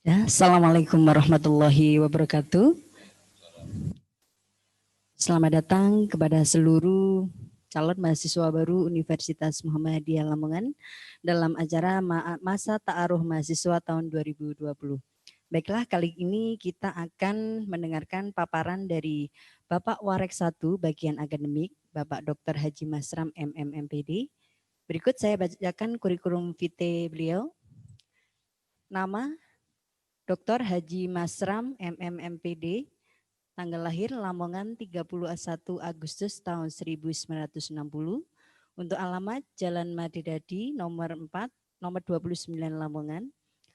Ya, Assalamualaikum warahmatullahi wabarakatuh. Selamat datang kepada seluruh calon mahasiswa baru Universitas Muhammadiyah Lamongan dalam acara Masa Ta'aruf Mahasiswa tahun 2020. Baiklah, kali ini kita akan mendengarkan paparan dari Bapak Warek 1 bagian akademik, Bapak Dr. Haji Masram MMMPD. Berikut saya bacakan kurikulum vitae beliau. Nama Dr. Haji Masram MMMPD, tanggal lahir Lamongan 31 Agustus tahun 1960. Untuk alamat Jalan Madidadi nomor 4, nomor 29 Lamongan.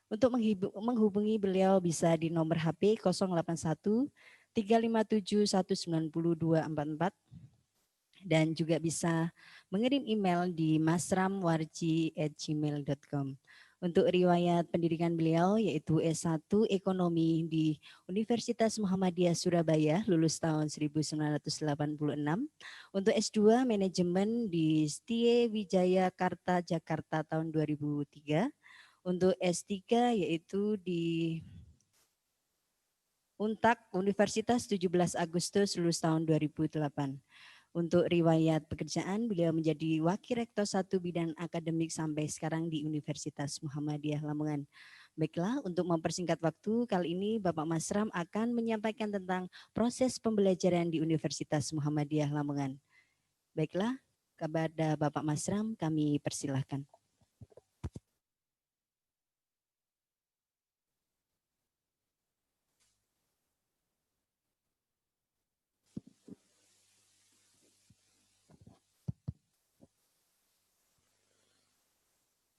Untuk menghubungi beliau bisa di nomor HP 081 357 190 244 dan juga bisa mengirim email di masramwarji@gmail.com. Untuk riwayat pendidikan beliau yaitu S1 Ekonomi di Universitas Muhammadiyah Surabaya lulus tahun 1986. Untuk S2 Manajemen di Setie Wijaya Karta Jakarta tahun 2003. Untuk S3 yaitu di Untak Universitas 17 Agustus lulus tahun 2008. Untuk riwayat pekerjaan, beliau menjadi Wakil Rektor 1 Bidang Akademik sampai sekarang di Universitas Muhammadiyah Lamongan. Baiklah, untuk mempersingkat waktu, kali ini Bapak Masram akan menyampaikan tentang proses pembelajaran di Universitas Muhammadiyah Lamongan. Baiklah, kepada Bapak Masram kami persilahkan.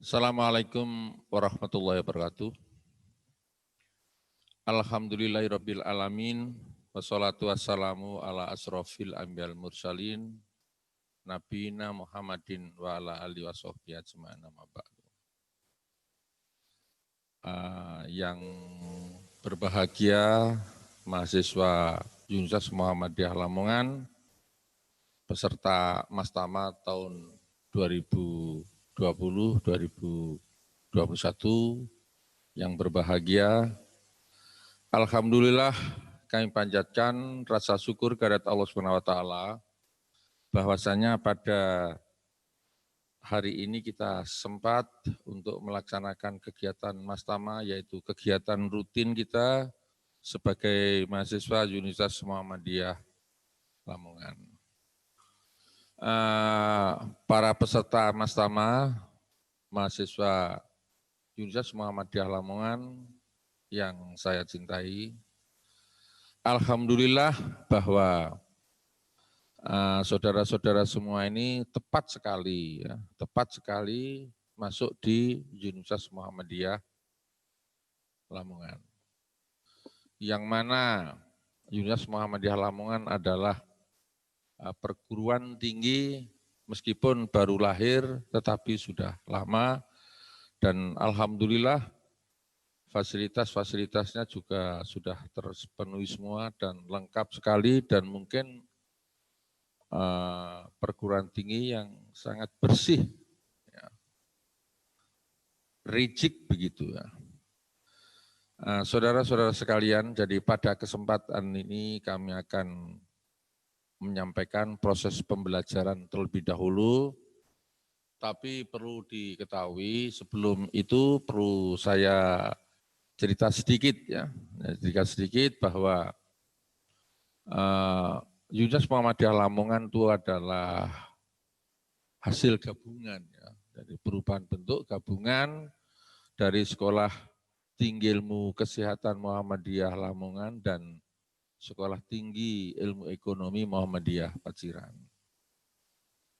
Assalamualaikum warahmatullahi wabarakatuh. Alhamdulillahirabbil alamin wassalatu wassalamu ala asrofil anbiyal mursalin nabiyina Muhammadin wa ala alihi washabbihi ajmain amma ba'du. Yang berbahagia mahasiswa Universitas Muhammadiyah Lamongan peserta Mastama tahun 2020-2021 yang berbahagia, alhamdulillah kami panjatkan rasa syukur kehadirat Allah SWT bahwasanya pada hari ini kita sempat untuk melaksanakan kegiatan Mastama, yaitu kegiatan rutin kita sebagai mahasiswa Universitas Muhammadiyah Lamongan. Para peserta Mastama, mahasiswa Universitas Muhammadiyah Lamongan yang saya cintai, alhamdulillah bahwa saudara-saudara semua ini tepat sekali masuk di Universitas Muhammadiyah Lamongan. Yang mana Universitas Muhammadiyah Lamongan adalah perguruan tinggi meskipun baru lahir tetapi sudah lama, dan alhamdulillah fasilitas-fasilitasnya juga sudah terpenuhi semua dan lengkap sekali, dan mungkin perguruan tinggi yang sangat bersih, ya, rigid begitu ya. Saudara-saudara sekalian, jadi pada kesempatan ini kami akan menyampaikan proses pembelajaran terlebih dahulu, tapi perlu diketahui sebelum itu perlu saya cerita sedikit ya, bahwa Universitas Muhammadiyah Lamongan itu adalah hasil gabungan ya, dari perubahan bentuk gabungan dari Sekolah Tinggi Ilmu Kesehatan Muhammadiyah Lamongan dan Sekolah Tinggi Ilmu Ekonomi Muhammadiyah Paciran.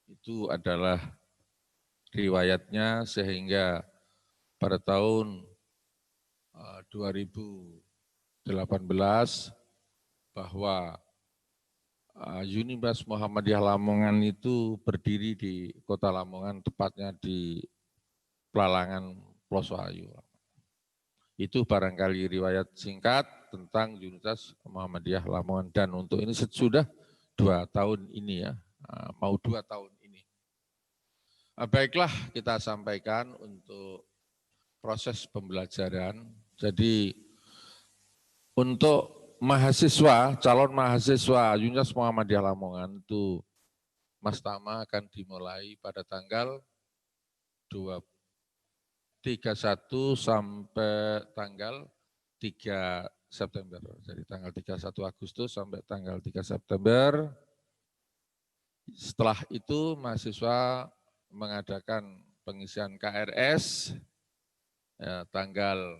Itu adalah riwayatnya, sehingga pada tahun 2018 bahwa Universitas Muhammadiyah Lamongan itu berdiri di Kota Lamongan, tepatnya di Pelalangan Plosoayu. Itu barangkali riwayat singkat tentang Universitas Muhammadiyah Lamongan, dan untuk ini sudah 2 tahun ini ya, mau 2 tahun ini. Baiklah, kita sampaikan untuk proses pembelajaran Jadi untuk mahasiswa, calon mahasiswa Universitas Muhammadiyah Lamongan itu Mas Tama akan dimulai pada tanggal 31 sampai tanggal 3 September. Jadi tanggal 31 Agustus sampai tanggal 3 September. Setelah itu mahasiswa mengadakan pengisian KRS ya, tanggal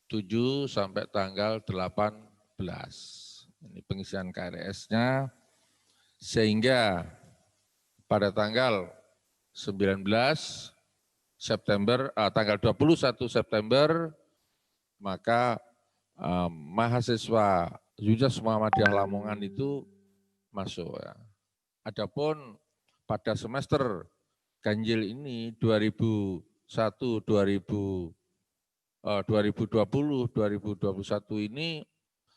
7 sampai tanggal 18. Ini pengisian KRS-nya sehingga pada tanggal 19 September, tanggal 21 September, maka mahasiswa Universitas Muhammadiyah Lamongan itu masuk. Ya. Adapun pada semester ganjil ini 2020, 2021 ini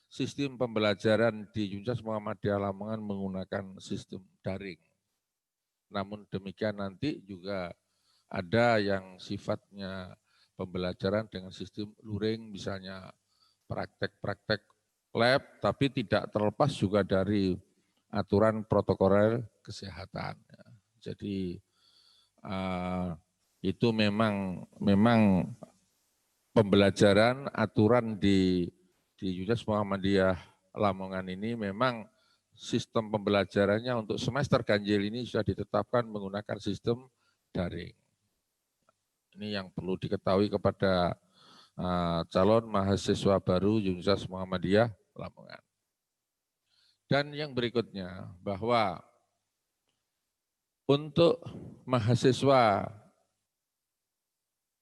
sistem pembelajaran di Universitas Muhammadiyah Lamongan menggunakan sistem daring. Namun demikian nanti juga ada yang sifatnya pembelajaran dengan sistem luring, misalnya praktek-praktek lab, tapi tidak terlepas juga dari aturan protokol kesehatan. Jadi itu memang pembelajaran aturan di Universitas Muhammadiyah Lamongan ini memang sistem pembelajarannya untuk semester ganjil ini sudah ditetapkan menggunakan sistem daring. Ini yang perlu diketahui kepada calon mahasiswa baru Universitas Muhammadiyah Lamongan. Dan yang berikutnya bahwa untuk mahasiswa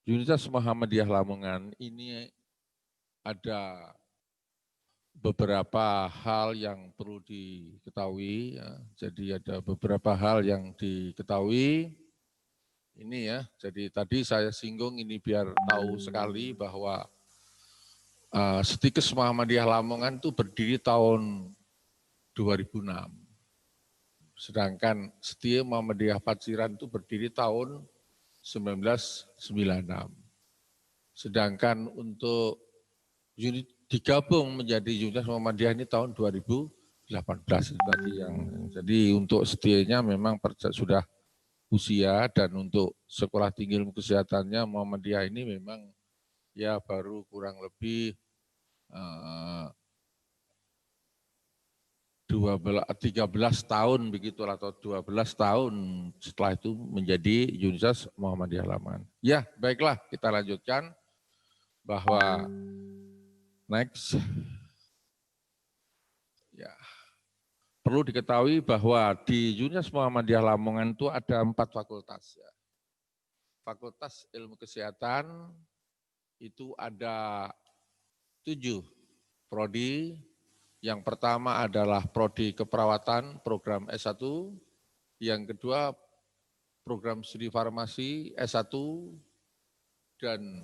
Universitas Muhammadiyah Lamongan ini ada beberapa hal yang perlu diketahui. Ya. Jadi ada beberapa hal yang diketahui. Ini ya, jadi tadi saya singgung ini biar tahu sekali bahwa Setikes Muhammadiyah Lamongan itu berdiri tahun 2006. Sedangkan Setia Muhammadiyah Paciran itu berdiri tahun 1996. Sedangkan untuk unit digabung menjadi Universitas Muhammadiyah ini tahun 2018 tadi yang jadi untuk Setianya memang sudah usia dan untuk sekolah tinggi ilmu kesehatannya Muhammadiyah ini memang ya baru kurang lebih 13 tahun begitu atau 12 tahun setelah itu menjadi Universitas Muhammadiyah Lamongan. Ya, baiklah kita lanjutkan bahwa next. Ya. Perlu diketahui bahwa di Universitas Muhammadiyah Lamongan itu ada 4 fakultas. Ya. Fakultas Ilmu Kesehatan itu ada 7 prodi. Yang pertama adalah prodi keperawatan program S1, yang kedua program studi farmasi S1, dan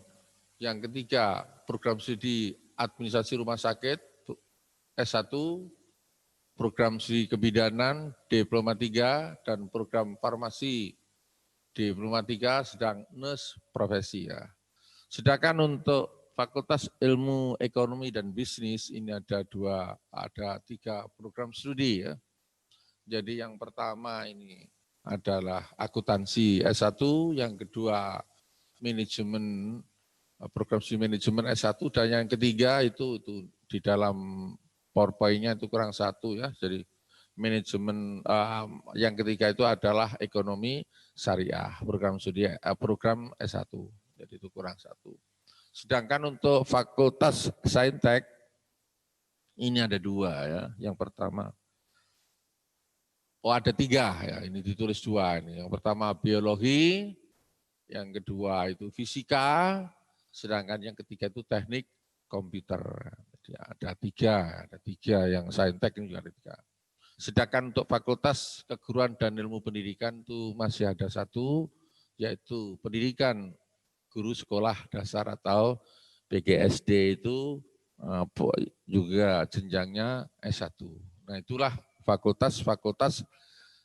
yang ketiga program studi administrasi rumah sakit S1, program studi kebidanan Diploma 3, dan program farmasi Diploma 3 sedang nurse profesi. Ya. Sedangkan untuk Fakultas Ilmu Ekonomi dan Bisnis ini ada 3 program studi ya. Jadi yang pertama ini adalah akuntansi S1, yang kedua manajemen program studi manajemen S1, dan yang ketiga itu di dalam PowerPoint-nya itu kurang 1 ya. Jadi manajemen yang ketiga itu adalah ekonomi syariah, program studi program S1. Jadi itu kurang 1. Sedangkan untuk Fakultas Saintek ini ada 2 ya. Yang pertama, ada 3 ya. Ini ditulis 2 ini. Yang pertama biologi, yang kedua itu fisika, sedangkan yang ketiga itu teknik komputer. Jadi ada 3 yang Saintek ini juga ada 3. Sedangkan untuk Fakultas Keguruan dan Ilmu Pendidikan itu masih ada 1, yaitu pendidikan guru sekolah dasar atau PGSD itu juga jenjangnya S1. Nah itulah fakultas-fakultas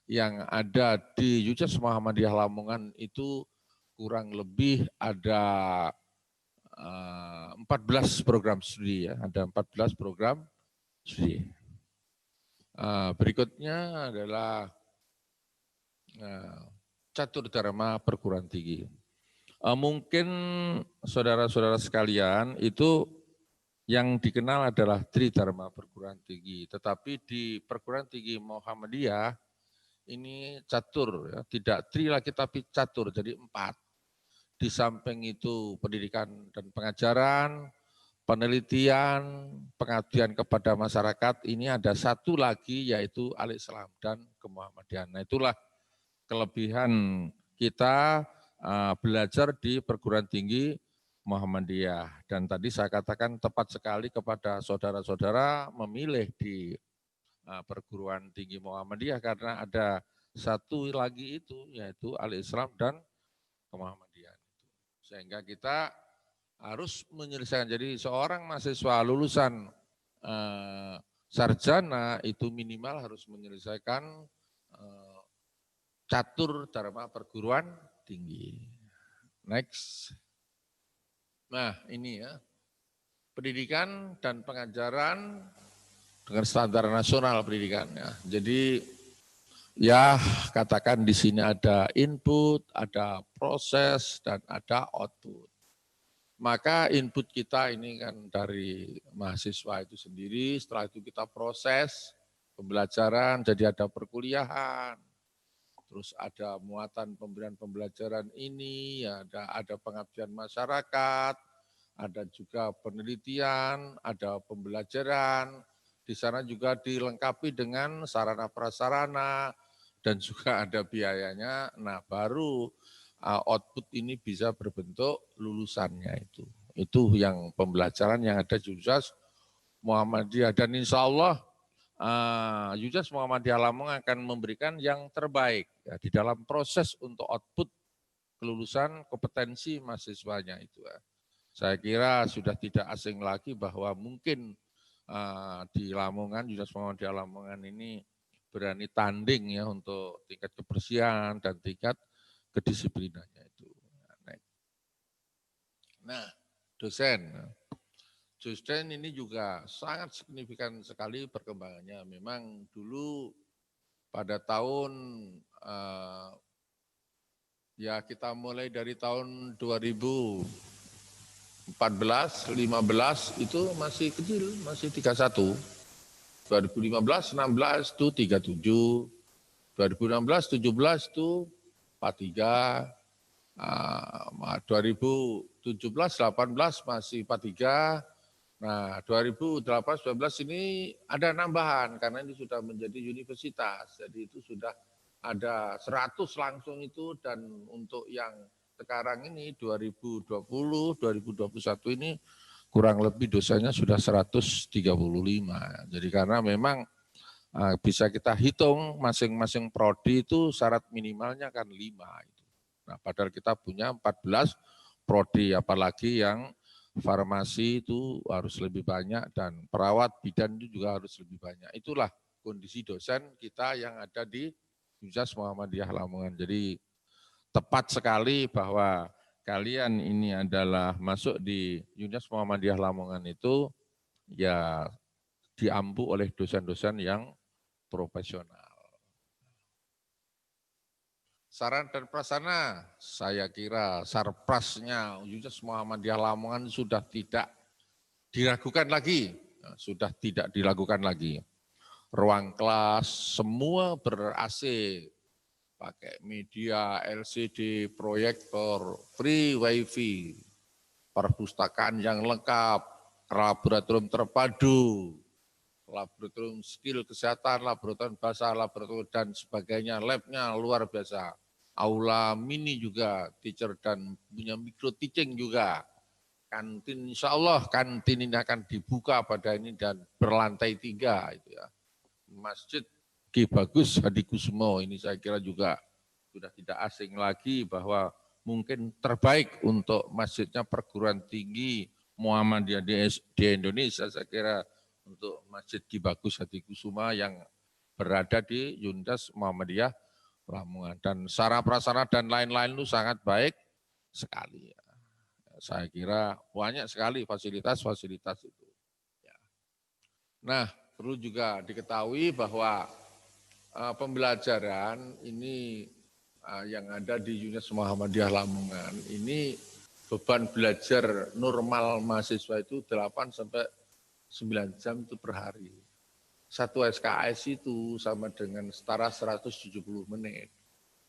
yang ada di Universitas Muhammadiyah Lamongan itu kurang lebih ada 14 program studi ya, ada 14 program studi. Berikutnya adalah catur dharma perguruan tinggi. Mungkin saudara-saudara sekalian itu yang dikenal adalah Tridharma perguruan tinggi, tetapi di perguruan tinggi Muhammadiyah ini catur, ya. Tidak tri lagi tapi catur, jadi 4. Di samping itu pendidikan dan pengajaran, penelitian, pengabdian kepada masyarakat, ini ada satu lagi yaitu Al-Islam dan Kemuhammadian. Nah, itulah kelebihan kita belajar di perguruan tinggi Muhammadiyah. Dan tadi saya katakan tepat sekali kepada saudara-saudara memilih di perguruan tinggi Muhammadiyah karena ada satu lagi itu yaitu Al-Islam dan Kemuhammadian. Sehingga kita harus menyelesaikan. Jadi seorang mahasiswa lulusan sarjana itu minimal harus menyelesaikan catur dharma perguruan tinggi. Next. Nah ini ya, pendidikan dan pengajaran dengan standar nasional pendidikannya. Jadi ya katakan di sini ada input, ada proses, dan ada output. Maka input kita ini kan dari mahasiswa itu sendiri, setelah itu kita proses pembelajaran, jadi ada perkuliahan, terus ada muatan pemberian pembelajaran ini, ada pengabdian masyarakat, ada juga penelitian, ada pembelajaran, di sana juga dilengkapi dengan sarana prasarana, dan juga ada biayanya. Nah baru output ini bisa berbentuk lulusannya itu. Itu yang pembelajaran yang ada di Universitas Muhammadiyah. Dan insya Allah Universitas Muhammadiyah Lamongan akan memberikan yang terbaik ya, di dalam proses untuk output kelulusan kompetensi mahasiswanya itu. Ya. Saya kira sudah tidak asing lagi bahwa mungkin di Lamongan, Universitas Muhammadiyah Lamongan ini berani tanding ya untuk tingkat kebersihan dan tingkat kedisiplinannya itu. Nah, dosen ini juga sangat signifikan sekali perkembangannya. Memang dulu pada tahun ya kita mulai dari tahun 2014, 15 itu masih kecil, masih 31. 2015, 16 itu 37, 2016, 17 itu 43, 2017, 18 masih 43, nah 2018, 2019 ini ada nambahan karena ini sudah menjadi universitas, jadi itu sudah ada 100 langsung itu, dan untuk yang sekarang ini 2020, 2021 ini kurang lebih dosanya sudah 135. Jadi karena memang bisa kita hitung masing-masing prodi itu syarat minimalnya kan 5. Nah, padahal kita punya 14 prodi, apalagi yang farmasi itu harus lebih banyak dan perawat bidan itu juga harus lebih banyak. Itulah kondisi dosen kita yang ada di Universitas Muhammadiyah Lamongan. Jadi tepat sekali bahwa kalian ini adalah masuk di Universitas Muhammadiyah Lamongan itu ya diampu oleh dosen-dosen yang profesional. Saran dan prasarana, saya kira sarprasnya Universitas Muhammadiyah Lamongan sudah tidak diragukan lagi, sudah tidak dilakukan lagi. Ruang kelas semua ber-AC, pakai media LCD, proyektor, free wifi, perpustakaan yang lengkap, laboratorium terpadu, laboratorium skill kesehatan, laboratorium bahasa, laboratorium dan sebagainya, labnya luar biasa. Aula mini juga, teacher dan punya micro teaching juga. Kantin, insya Allah kantin ini akan dibuka pada ini dan berlantai 3 itu ya. Masjid Ki Bagus Hadikusumo ini saya kira juga sudah tidak asing lagi bahwa mungkin terbaik untuk masjidnya perguruan tinggi Muhammadiyah di Indonesia. Saya kira untuk Masjid Ki Bagus Hadikusuma yang berada di Universitas Muhammadiyah Lamongan. Dan sarana prasarana dan lain-lain itu sangat baik. sekali. Saya kira banyak sekali fasilitas-fasilitas itu. Nah, perlu juga diketahui bahwa pembelajaran ini yang ada di UNES Muhammadiyah Lamongan ini beban belajar normal mahasiswa itu 8 sampai 9 jam itu per hari. Satu SKS itu sama dengan setara 170 menit.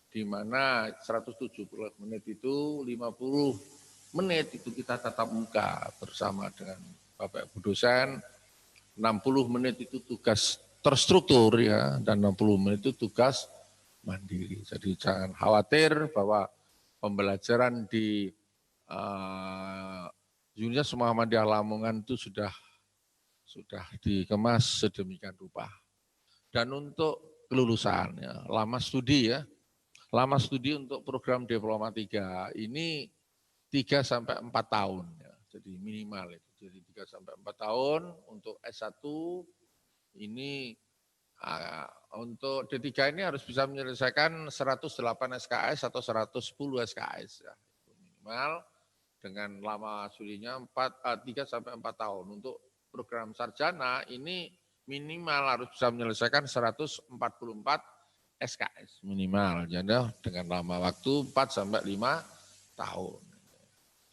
Di mana 170 menit itu 50 menit itu kita tatap muka bersama dengan Bapak Ibu dosen, 60 menit itu tugas terstruktur ya, dan 60 menit itu tugas mandiri. Jadi jangan khawatir bahwa pembelajaran di UNES Muhammadiyah Lamongan itu sudah dikemas sedemikian rupa. Dan untuk kelulusan, ya, lama studi untuk program Diploma 3 ini 3 sampai 4 tahun. Ya. Jadi minimal itu. Jadi 3 sampai 4 tahun untuk S1 ini untuk D3 ini harus bisa menyelesaikan 108 SKS atau 110 SKS. Ya. Minimal dengan lama studinya 3 sampai 4 tahun. Untuk program sarjana ini minimal harus bisa menyelesaikan 144 SKS minimal. Jadi dengan lama waktu 4 sampai 5 tahun.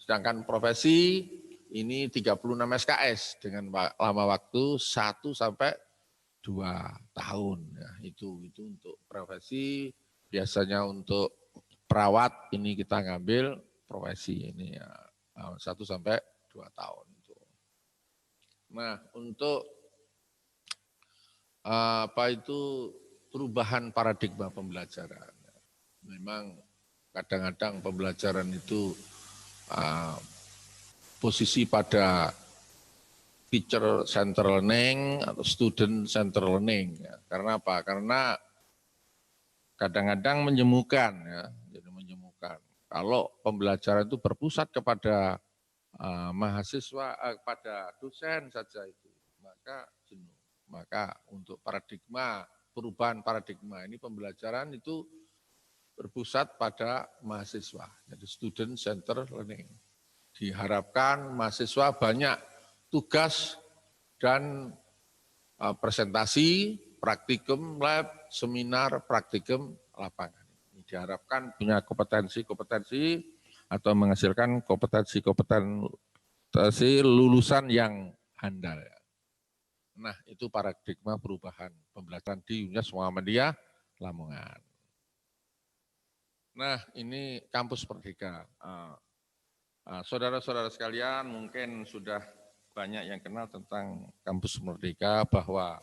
Sedangkan profesi ini 36 SKS dengan lama waktu 1 sampai 2 tahun. Ya, itu untuk profesi. Biasanya untuk perawat ini kita ngambil profesi ini ya 1 sampai 2 tahun. Nah, untuk perubahan paradigma pembelajaran. Memang kadang-kadang pembelajaran itu posisi pada teacher center learning atau student center learning. Ya. Karena apa? Karena kadang-kadang menjemukan, ya. Jadi menjemukan. Kalau pembelajaran itu berpusat kepada mahasiswa, pada dosen saja itu, maka jenuh. Maka untuk perubahan paradigma ini pembelajaran itu berpusat pada mahasiswa, jadi student center learning. Diharapkan mahasiswa banyak tugas dan presentasi, praktikum lab, seminar, praktikum lapangan. Ini diharapkan punya kompetensi atau menghasilkan kompetensi lulusan yang handal. Nah, itu paradigma perubahan pembelajaran di UNES Muhammadiyah Lamongan. Nah, ini kampus Merdeka. Saudara-saudara sekalian, mungkin sudah banyak yang kenal tentang kampus Merdeka, bahwa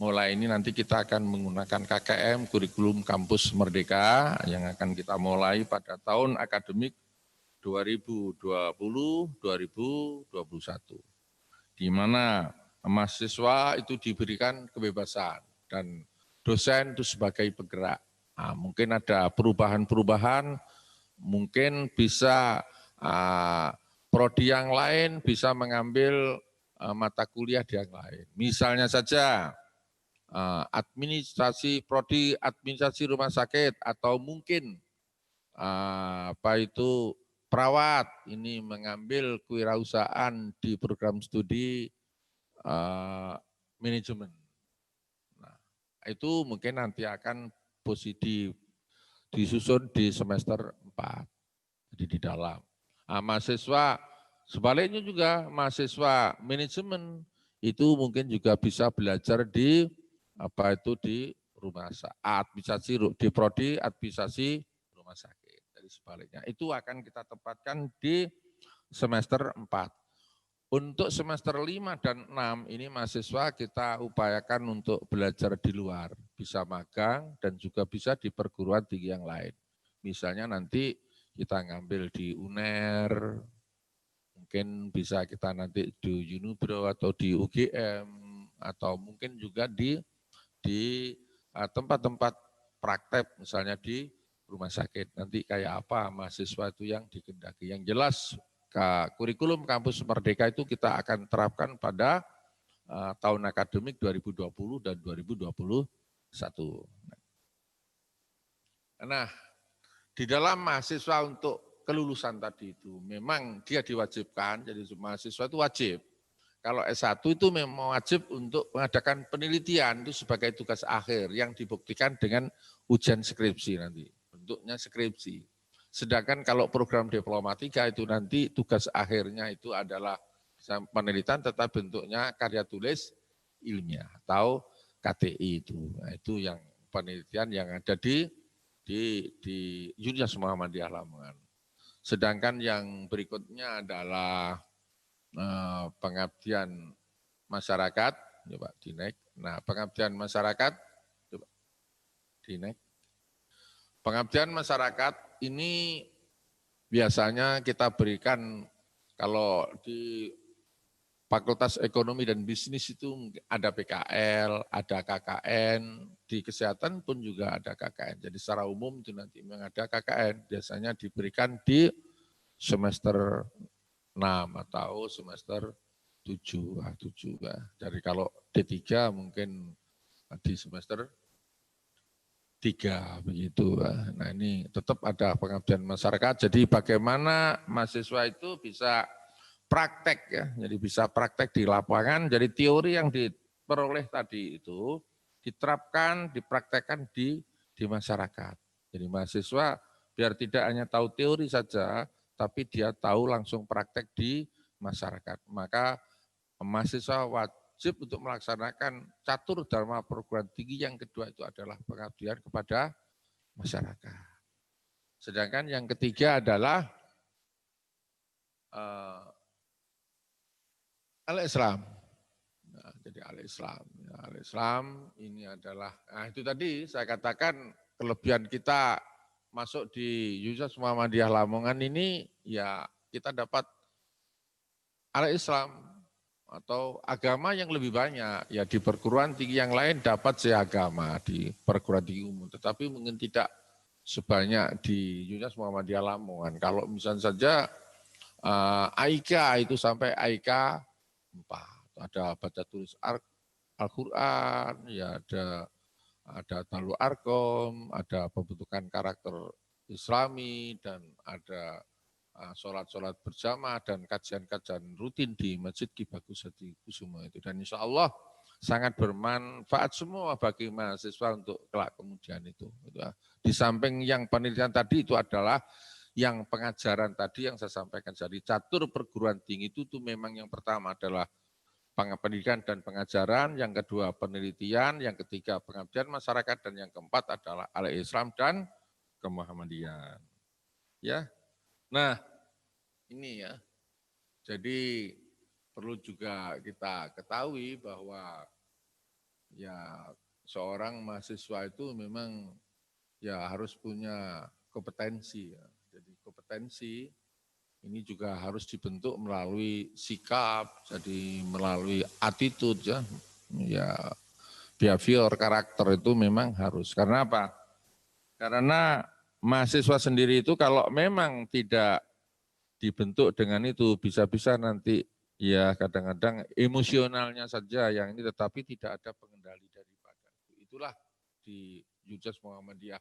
mulai ini nanti kita akan menggunakan KKM, kurikulum kampus Merdeka, yang akan kita mulai pada tahun akademik 2020-2021. Di mana mahasiswa itu diberikan kebebasan dan dosen itu sebagai penggerak. Nah, mungkin ada perubahan-perubahan, mungkin bisa prodi yang lain bisa mengambil mata kuliah yang lain. Misalnya saja prodi administrasi rumah sakit, atau mungkin perawat ini mengambil kewirausahaan di program studi manajemen. Nah, itu mungkin nanti akan disusun di semester 4, jadi di dalam. Nah, mahasiswa sebaliknya juga, mahasiswa manajemen itu mungkin juga bisa belajar di rumah administrasi, di prodi administrasi rumah sakit. Jadi sebaliknya itu akan kita tempatkan di semester 4. Untuk semester 5 dan 6 ini mahasiswa kita upayakan untuk belajar di luar, bisa magang dan juga bisa di perguruan tinggi yang lain. Misalnya nanti kita ngambil di UNER, mungkin bisa kita nanti di Unibro atau di UGM, atau mungkin juga di tempat-tempat praktek, misalnya di rumah sakit. Nanti kayak apa mahasiswa itu yang dikehendaki. Yang jelas kurikulum kampus Merdeka itu kita akan terapkan pada tahun akademik 2020 dan 2021. Nah, di dalam mahasiswa untuk kelulusan tadi itu memang dia diwajibkan, jadi mahasiswa itu wajib. Kalau S1 itu memang wajib untuk mengadakan penelitian itu sebagai tugas akhir yang dibuktikan dengan ujian skripsi nanti, bentuknya skripsi. Sedangkan kalau program diplomatika itu nanti tugas akhirnya itu adalah penelitian tetap bentuknya karya tulis ilmiah atau KTI itu. Nah, itu yang penelitian yang ada di Universitas Muhammadiyah Lamongan. Sedangkan yang berikutnya adalah pengabdian masyarakat, coba dinaik. Nah, pengabdian masyarakat, coba dinaik. Pengabdian masyarakat ini biasanya kita berikan kalau di Fakultas Ekonomi dan Bisnis itu ada PKL, ada KKN, di kesehatan pun juga ada KKN. Jadi secara umum itu nanti memang ada KKN, biasanya diberikan di semester 6 atau semester 7. Jadi kalau D3 mungkin di semester 3 begitu. Nah ini tetap ada pengabdian masyarakat, jadi bagaimana mahasiswa itu bisa praktek ya, jadi bisa praktek di lapangan, jadi teori yang diperoleh tadi itu diterapkan, dipraktekkan di masyarakat. Jadi mahasiswa biar tidak hanya tahu teori saja, tapi dia tahu langsung praktek di masyarakat. Maka mahasiswa wajib untuk melaksanakan catur dharma perguruan tinggi yang kedua itu adalah pengabdian kepada masyarakat. Sedangkan yang ketiga adalah al-Islam. Nah, jadi al-Islam. Ya, al-Islam ini adalah, nah itu tadi saya katakan kelebihan kita masuk di Universitas Muhammadiyah Lamongan ini, ya kita dapat al-Islam atau agama yang lebih banyak. Ya di perguruan tinggi yang lain dapat seagama di perguruan tinggi umum, tetapi mungkin tidak sebanyak di Universitas Muhammadiyah Lamongan. Kalau misalnya saja AIK itu sampai AIK 4. Ada baca tulis Al-Quran, ya ada talu arkom, ada pembentukan karakter Islami, dan ada sholat-sholat berjamaah dan kajian-kajian rutin di Masjid Ki Bagus Hadi Kusumo itu. Dan insya Allah sangat bermanfaat semua bagi mahasiswa untuk kelak kemudian itu. Di samping yang penelitian tadi itu adalah yang pengajaran tadi yang saya sampaikan, jadi catur perguruan tinggi itu memang yang pertama adalah pendidikan dan pengajaran, yang kedua penelitian, yang ketiga pengabdian masyarakat, dan yang keempat adalah al-Islam dan kemuhammadian. Ya, nah ini ya, jadi perlu juga kita ketahui bahwa ya seorang mahasiswa itu memang ya harus punya kompetensi ya. Jadi kompetensi ini juga harus dibentuk melalui sikap, jadi melalui attitude ya, behavior, karakter itu memang harus. Karena apa? Karena mahasiswa sendiri itu kalau memang tidak dibentuk dengan itu, bisa-bisa nanti ya kadang-kadang emosionalnya saja yang ini, tetapi tidak ada pengendali daripada itu. Itulah di Universitas Muhammadiyah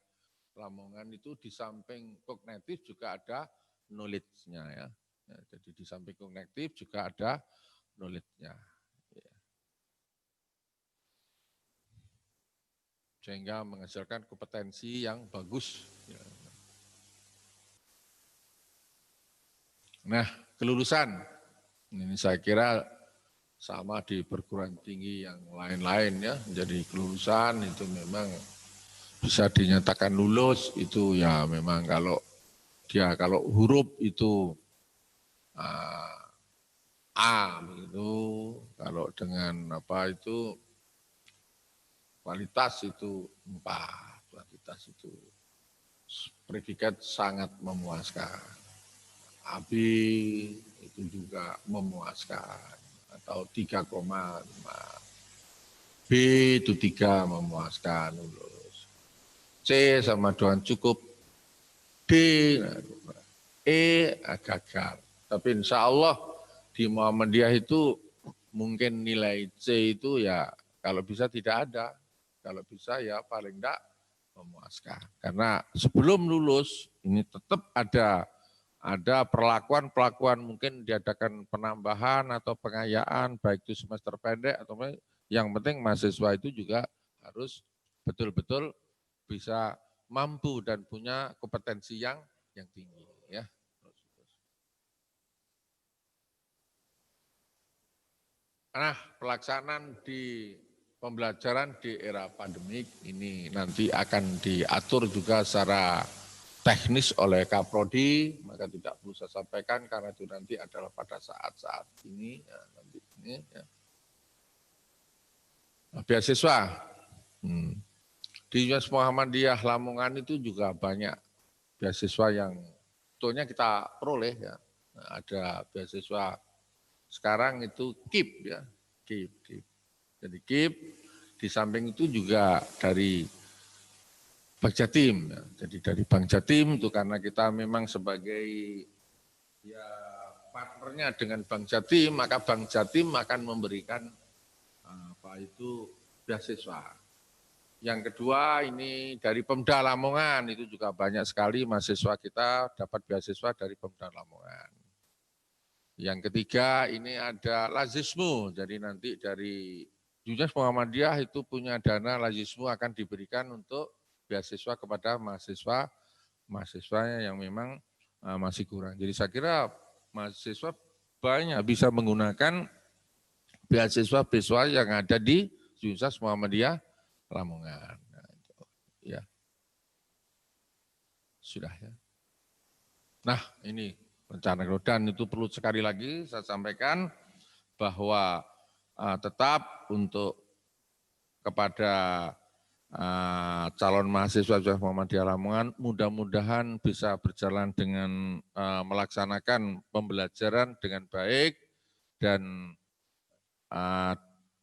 Lamongan itu di samping kognitif juga ada knowledge-nya ya. Jadi di samping kognitif juga ada knowledge-nya. Ya. Sehingga menghasilkan kompetensi yang bagus. Ya. Nah, kelulusan ini saya kira sama di perguruan tinggi yang lain-lain ya. Jadi kelulusan itu memang bisa dinyatakan lulus itu ya memang kalau huruf itu A begitu, kalau dengan apa itu kualitas itu 4, kualitas itu predikat sangat memuaskan. AB itu juga memuaskan atau 3,5. B itu 3 memuaskan lulus. C sama dengan cukup, D, E gagal. Tapi insya Allah di Muhammadiyah itu mungkin nilai C itu ya kalau bisa tidak ada. Kalau bisa ya paling tidak memuaskan. Karena sebelum lulus ini tetap ada ada perlakuan mungkin diadakan penambahan atau pengayaan baik itu semester pendek atau yang penting mahasiswa itu juga harus betul-betul bisa mampu dan punya kompetensi yang tinggi ya. Nah, pelaksanaan di pembelajaran di era pandemik ini nanti akan diatur juga secara teknis oleh Kaprodi, maka tidak perlu saya sampaikan karena itu nanti adalah pada saat-saat ini, ya, nanti ini ya. Nah, beasiswa di Universitas Muhammadiyah Lamongan itu juga banyak beasiswa yang sebetulnya kita peroleh ya. Nah, ada beasiswa sekarang itu KIP ya, KIP. Jadi KIP di samping itu juga dari Bank Jatim. Ya. Jadi dari Bank Jatim itu karena kita memang sebagai ya partnernya dengan Bank Jatim, maka Bank Jatim akan memberikan apa itu beasiswa. Yang kedua ini dari Pemda Lamongan, itu juga banyak sekali mahasiswa kita dapat beasiswa dari Pemda Lamongan. Yang ketiga ini ada lazismu, jadi nanti dari Universitas Muhammadiyah itu punya dana lazismu akan diberikan untuk beasiswa kepada mahasiswanya yang memang masih kurang. Jadi saya kira mahasiswa banyak bisa menggunakan beasiswa yang ada di Universitas Muhammadiyah Lamongan. Nah, itu, ya. Sudah ya. Nah ini rencana dan itu perlu sekali lagi saya sampaikan bahwa tetap untuk kepada calon mahasiswa Muhammadiyah Lamongan mudah-mudahan bisa berjalan dengan melaksanakan pembelajaran dengan baik dan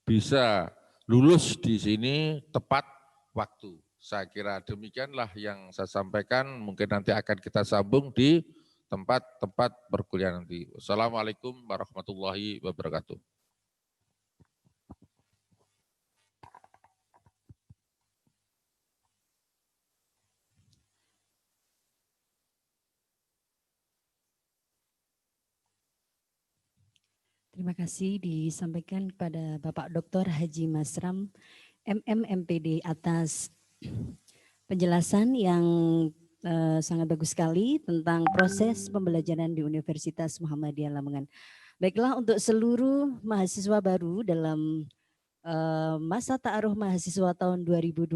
bisa lulus di sini tepat waktu. Saya kira demikianlah yang saya sampaikan, mungkin nanti akan kita sambung di tempat-tempat perkuliahan nanti. Wassalamualaikum warahmatullahi wabarakatuh. Terima kasih disampaikan kepada Bapak Dr. Haji Masram, MMPD atas penjelasan yang sangat bagus sekali tentang proses pembelajaran di Universitas Muhammadiyah Lamongan. Baiklah, untuk seluruh mahasiswa baru dalam masa ta'aruf mahasiswa tahun 2020,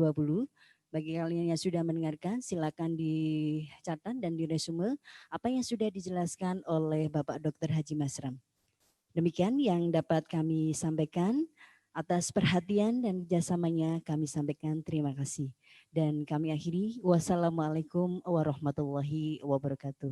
bagi kalian yang sudah mendengarkan, silakan dicatat dan diresume apa yang sudah dijelaskan oleh Bapak Dr. Haji Masram. Demikian yang dapat kami sampaikan. Atas perhatian dan kerjasamanya kami sampaikan terima kasih. Dan kami akhiri, wassalamualaikum warahmatullahi wabarakatuh.